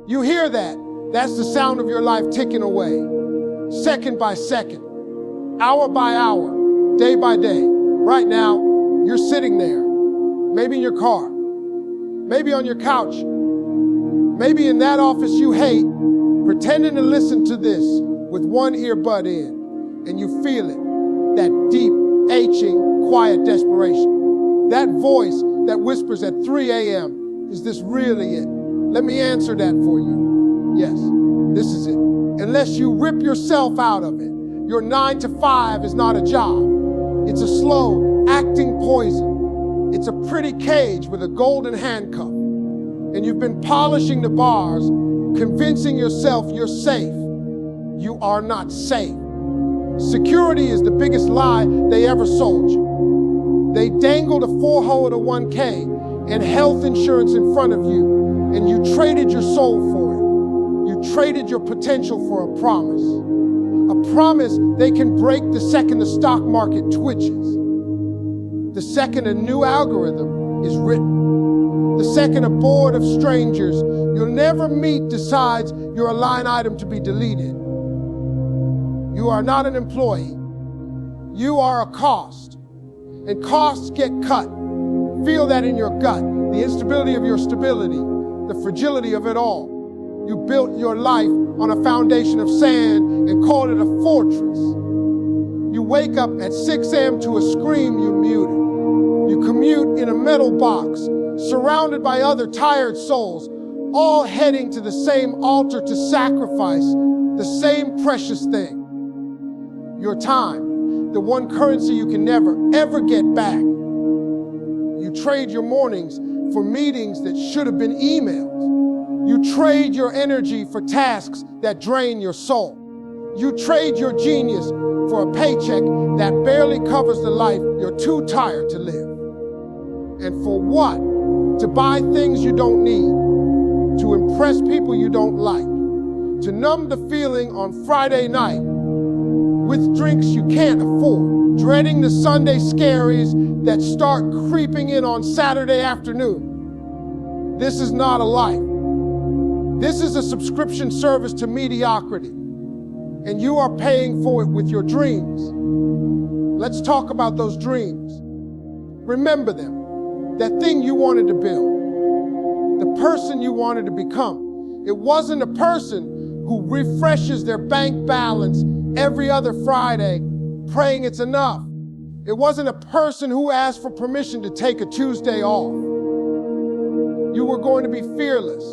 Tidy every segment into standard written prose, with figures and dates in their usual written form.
You hear that? That's the sound of your life ticking away, second by second, hour by hour, day by day. Right now, you're sitting there, maybe in your car, maybe on your couch, maybe in that office you hate, pretending to listen to this with one earbud in, and you feel it, that deep, aching, quiet desperation. That voice that whispers at 3 a.m., is this really it? Let me answer that for you. Yes, this is it. Unless you rip yourself out of it, your 9 to 5 is not a job. It's a slow, acting poison. It's a pretty cage with a golden handcuff. And you've been polishing the bars, convincing yourself you're safe. You are not safe. Security is the biggest lie they ever sold you. They dangled a 401k and health insurance in front of you, and you traded your soul for it. You traded your potential for a promise. A promise they can break the second the stock market twitches. The second a new algorithm is written. The second a board of strangers you'll never meet decides you're a line item to be deleted. You are not an employee. You are a cost. And costs get cut. Feel that in your gut. The instability of your stability. The fragility of it all. You built your life on a foundation of sand and called it a fortress. You wake up at 6 a.m. to a scream you muted. You commute in a metal box, surrounded by other tired souls, all heading to the same altar to sacrifice the same precious thing. Your time, the one currency you can never, ever get back. You trade your mornings for meetings that should have been emails. You trade your energy for tasks that drain your soul. You trade your genius for a paycheck that barely covers the life you're too tired to live. And for what? To buy things you don't need, to impress people you don't like, to numb the feeling on Friday night with drinks you can't afford, dreading the Sunday scaries that start creeping in on Saturday afternoon. This is not a life. This is a subscription service to mediocrity, and you are paying for it with your dreams. Let's talk about those dreams. Remember them, that thing you wanted to build, the person you wanted to become. It wasn't a person who refreshes their bank balance every other Friday, praying it's enough. It wasn't a person who asked for permission to take a Tuesday off. You were going to be fearless.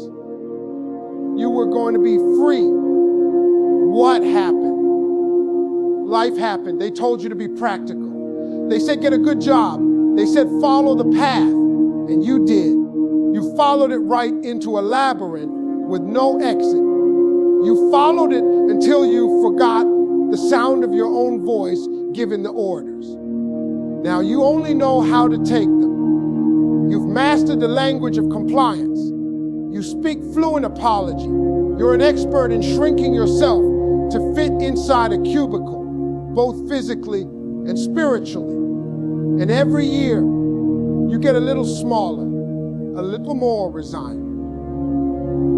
You were going to be free. What happened? Life happened. They told you to be practical. They said get a good job. They said follow the path, and you did. You followed it right into a labyrinth with no exit. You followed it until you forgot the sound of your own voice giving the orders. Now you only know how to take them. You've mastered the language of compliance. You speak fluent apology. You're an expert in shrinking yourself to fit inside a cubicle, both physically and spiritually. And every year, you get a little smaller, a little more resigned.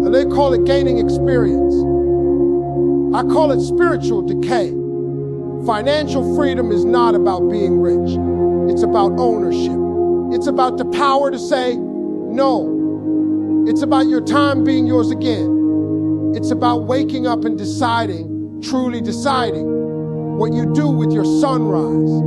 And they call it gaining experience. I call it spiritual decay. Financial freedom is not about being rich. It's about ownership. It's about the power to say no. It's about your time being yours again. It's about waking up and deciding, truly deciding, what you do with your sunrise.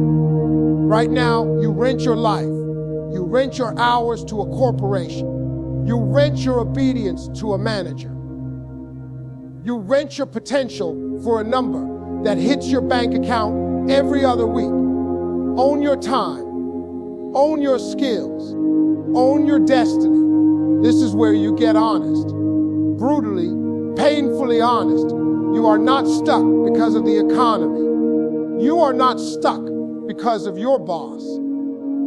Right now, you rent your life. You rent your hours to a corporation. You rent your obedience to a manager. You rent your potential for a number that hits your bank account every other week. Own your time. Own your skills. Own your destiny. This is where you get honest. Brutally, painfully honest. You are not stuck because of the economy. You are not stuck because of your boss.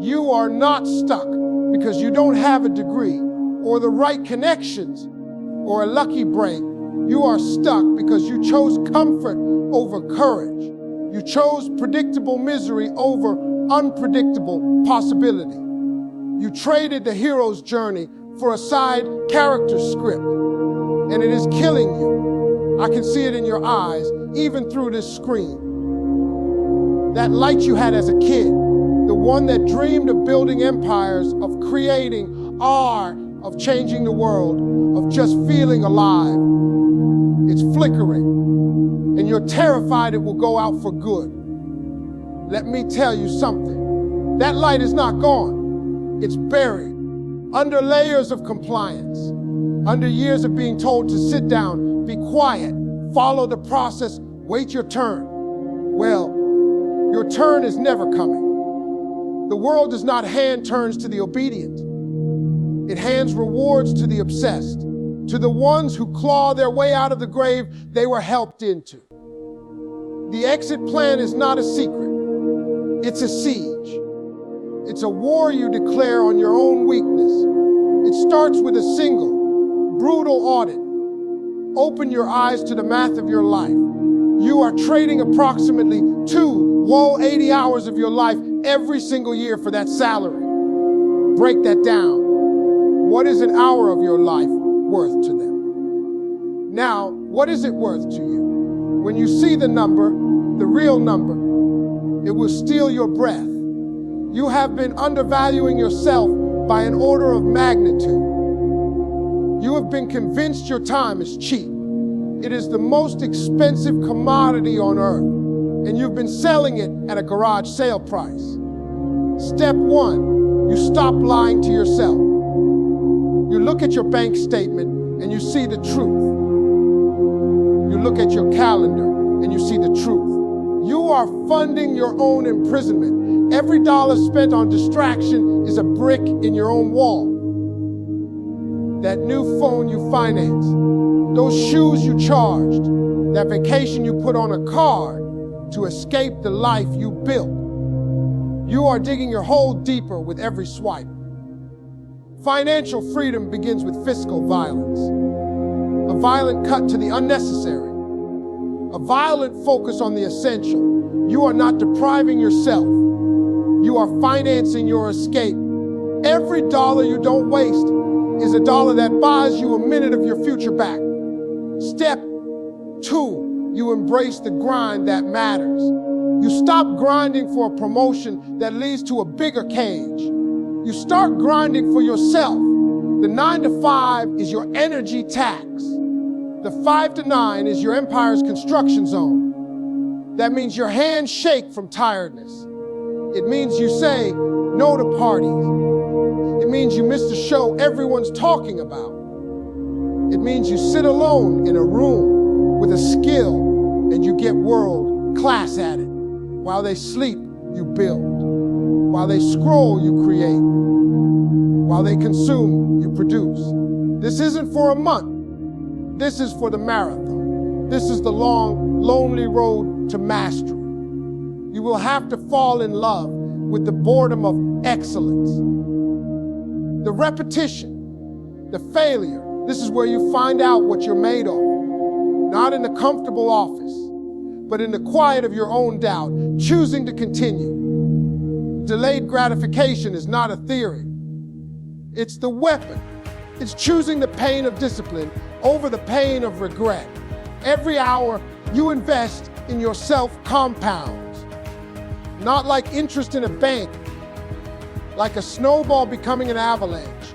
You are not stuck because you don't have a degree or the right connections or a lucky break. You are stuck because you chose comfort over courage. You chose predictable misery over unpredictable possibility. You traded the hero's journey for a side character script. and it is killing you. I can see it in your eyes, even through this screen. That light you had as a kid, the one that dreamed of building empires, of creating art, of changing the world, of just feeling alive, it's flickering, and you're terrified it will go out for good. Let me tell you something. That light is not gone. It's buried under layers of compliance, under years of being told to sit down, be quiet, follow the process, wait your turn. Well, your turn is never coming. The world does not hand turns to the obedient. It hands rewards to the obsessed, to the ones who claw their way out of the grave they were helped into. The exit plan is not a secret. It's a siege. It's a war you declare on your own weakness. It starts with a single, brutal audit. Open your eyes to the math of your life. You are trading approximately 80 hours of your life every single year for that salary. Break that down. What is an hour of your life worth to them? Now, what is it worth to you? When you see the number, the real number, it will steal your breath. You have been undervaluing yourself by an order of magnitude. You have been convinced your time is cheap. It is the most expensive commodity on earth, and you've been selling it at a garage sale price. Step one, you stop lying to yourself. You look at your bank statement and you see the truth. You look at your calendar and you see the truth. You are funding your own imprisonment. Every dollar spent on distraction is a brick in your own wall. That new phone you financed, those shoes you charged, that vacation you put on a card to escape the life you built. You are digging your hole deeper with every swipe. Financial freedom begins with fiscal violence. A violent cut to the unnecessary. A violent focus on the essential. You are not depriving yourself. You are financing your escape. Every dollar you don't waste is a dollar that buys you a minute of your future back. Step two, you embrace the grind that matters. You stop grinding for a promotion that leads to a bigger cage. You start grinding for yourself. The 9 to 5 is your energy tax. The 5 to 9 is your empire's construction zone. That means your hands shake from tiredness. It means you say no to parties. It means you miss the show everyone's talking about. It means you sit alone in a room with a skill and you get world class at it. While they sleep, you build. While they scroll, you create. While they consume, you produce. This isn't for a month. This is for the marathon. This is the long, lonely road to mastery. You will have to fall in love with the boredom of excellence. The repetition, the failure, this is where you find out what you're made of. Not in the comfortable office, but in the quiet of your own doubt, choosing to continue. Delayed gratification is not a theory. It's the weapon. It's choosing the pain of discipline over the pain of regret. Every hour you invest in yourself compounds. Not like interest in a bank, like a snowball becoming an avalanche.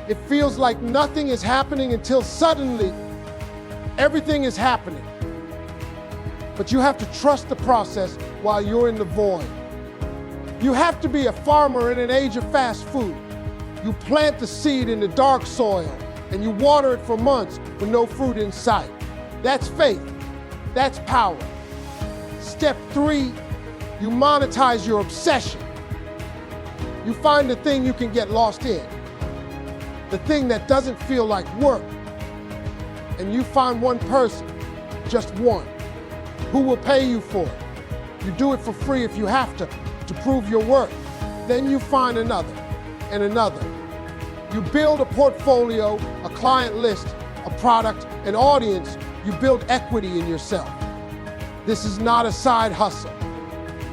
It feels like nothing is happening until suddenly everything is happening. But you have to trust the process while you're in the void. You have to be a farmer in an age of fast food. You plant the seed in the dark soil and you water it for months with no fruit in sight. That's faith. That's power. Step 3, you monetize your obsession. You find the thing you can get lost in, the thing that doesn't feel like work. And you find one person, just one, who will pay you for it. You do it for free if you have to prove your worth. Then you find another and another. You build a portfolio, a client list, a product, an audience. You build equity in yourself. This is not a side hustle.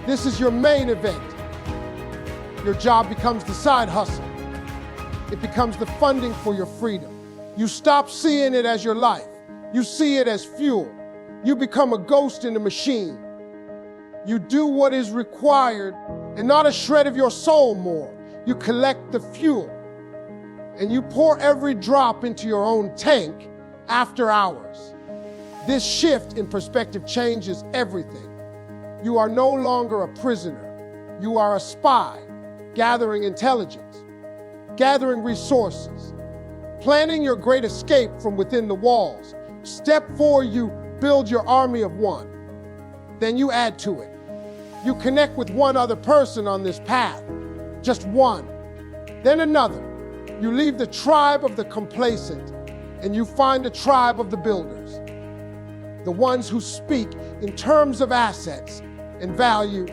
This is your main event. Your job becomes the side hustle. It becomes the funding for your freedom. You stop seeing it as your life. You see it as fuel. You become a ghost in the machine. You do what is required and not a shred of your soul more. You collect the fuel and you pour every drop into your own tank after hours. This shift in perspective changes everything. You are no longer a prisoner. You are a spy, gathering intelligence, gathering resources, planning your great escape from within the walls. Step 4, you build your army of one. Then you add to it. You connect with one other person on this path, just one, then another. You leave the tribe of the complacent and you find a tribe of the builders, the ones who speak in terms of assets and value,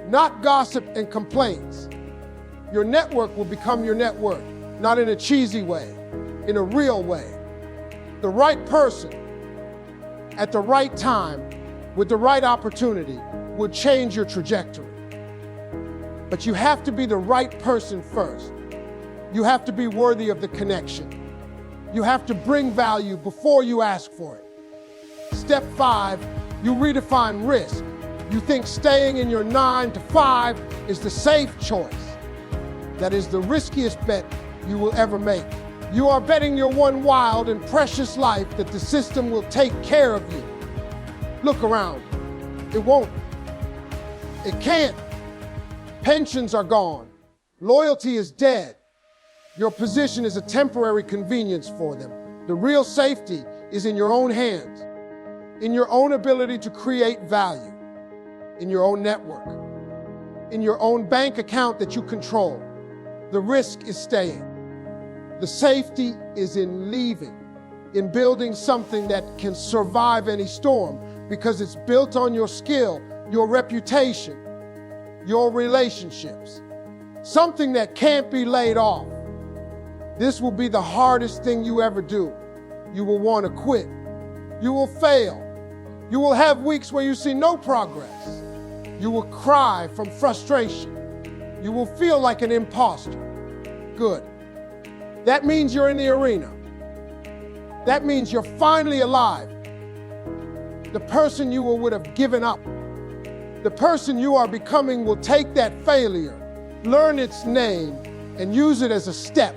not gossip and complaints. Your network will become your net worth, not in a cheesy way, in a real way. The right person at the right time with the right opportunity will change your trajectory. But you have to be the right person first. You have to be worthy of the connection. You have to bring value before you ask for it. Step 5, you redefine risk. You think staying in your 9 to 5 is the safe choice. That is the riskiest bet you will ever make. You are betting your one wild and precious life that the system will take care of you. Look around. It won't. It can't. Pensions are gone. Loyalty is dead. Your position is a temporary convenience for them. The real safety is in your own hands, in your own ability to create value, in your own network, in your own bank account that you control. The risk is staying. The safety is in leaving, in building something that can survive any storm because it's built on your skill, your reputation, your relationships. Something that can't be laid off. This will be the hardest thing you ever do. You will want to quit. You will fail. You will have weeks where you see no progress. You will cry from frustration. You will feel like an imposter. Good. That means you're in the arena. That means you're finally alive. The person you would have given up, the person you are becoming will take that failure, learn its name, and use it as a step.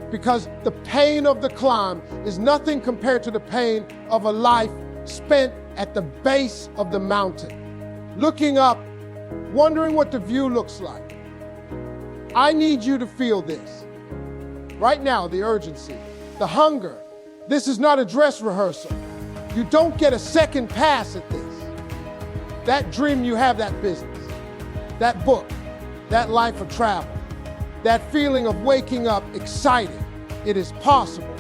Because the pain of the climb is nothing compared to the pain of a life spent at the base of the mountain, looking up, wondering what the view looks like. I need you to feel this. Right now, the urgency, the hunger. This is not a dress rehearsal. You don't get a second pass at this. That dream you have, that business, that book, that life of travel, that feeling of waking up excited. It is possible,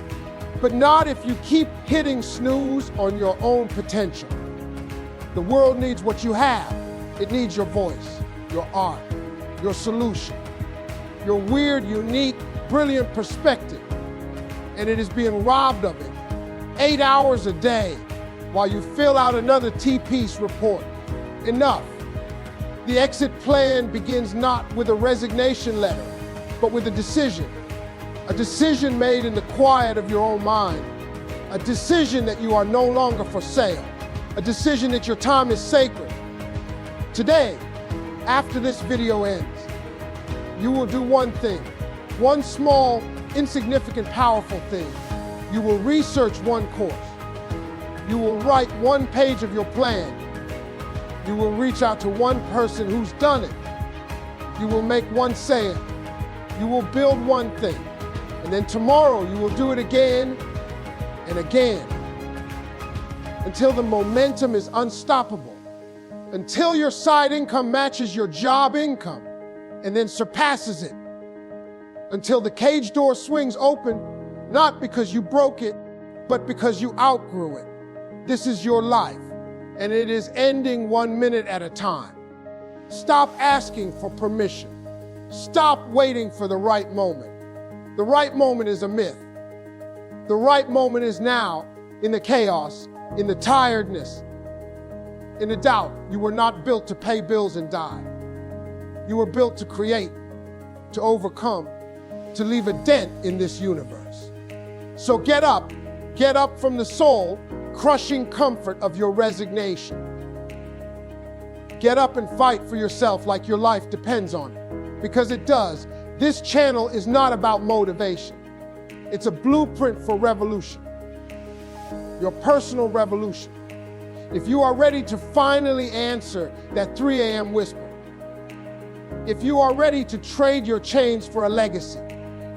but not if you keep hitting snooze on your own potential. The world needs what you have. It needs your voice, your art, your solution, your weird, unique, brilliant perspective, and it is being robbed of it 8 hours a day while you fill out another T-piece report. Enough. The exit plan begins not with a resignation letter, but with a decision made in the quiet of your own mind, a decision that you are no longer for sale, a decision that your time is sacred. Today, after this video ends, you will do one thing, one small, insignificant, powerful thing. You will research one course. You will write one page of your plan. You will reach out to one person who's done it. You will make one sale. You will build one thing. And then tomorrow you will do it again and again until the momentum is unstoppable, until your side income matches your job income and then surpasses it, until the cage door swings open, not because you broke it, but because you outgrew it. This is your life, and it is ending 1 minute at a time. Stop asking for permission. Stop waiting for the right moment. The right moment is a myth. The right moment is now, in the chaos, in the tiredness, in the doubt. You were not built to pay bills and die. You were built to create, to overcome, to leave a dent in this universe. So get up from the soul, crushing comfort of your resignation. Get up and fight for yourself like your life depends on it, because it does. This channel is not about motivation. It's a blueprint for revolution, your personal revolution. If you are ready to finally answer that 3 a.m. whisper, if you are ready to trade your chains for a legacy,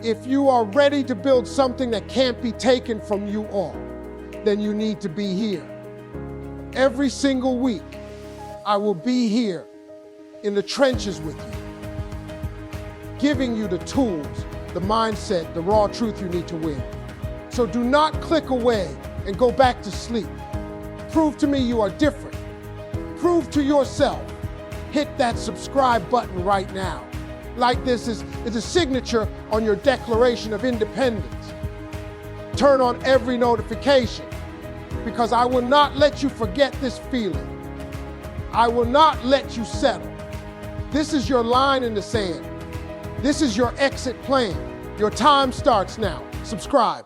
if you are ready to build something that can't be taken from you all, then you need to be here. Every single week, I will be here in the trenches with you, giving you the tools, the mindset, the raw truth you need to win. So do not click away and go back to sleep. Prove to me you are different. Prove to yourself. Hit that subscribe button right now. Like this is a signature on your Declaration of Independence. Turn on every notification, because I will not let you forget this feeling. I will not let you settle. This is your line in the sand. This is your exit plan. Your time starts now. Subscribe.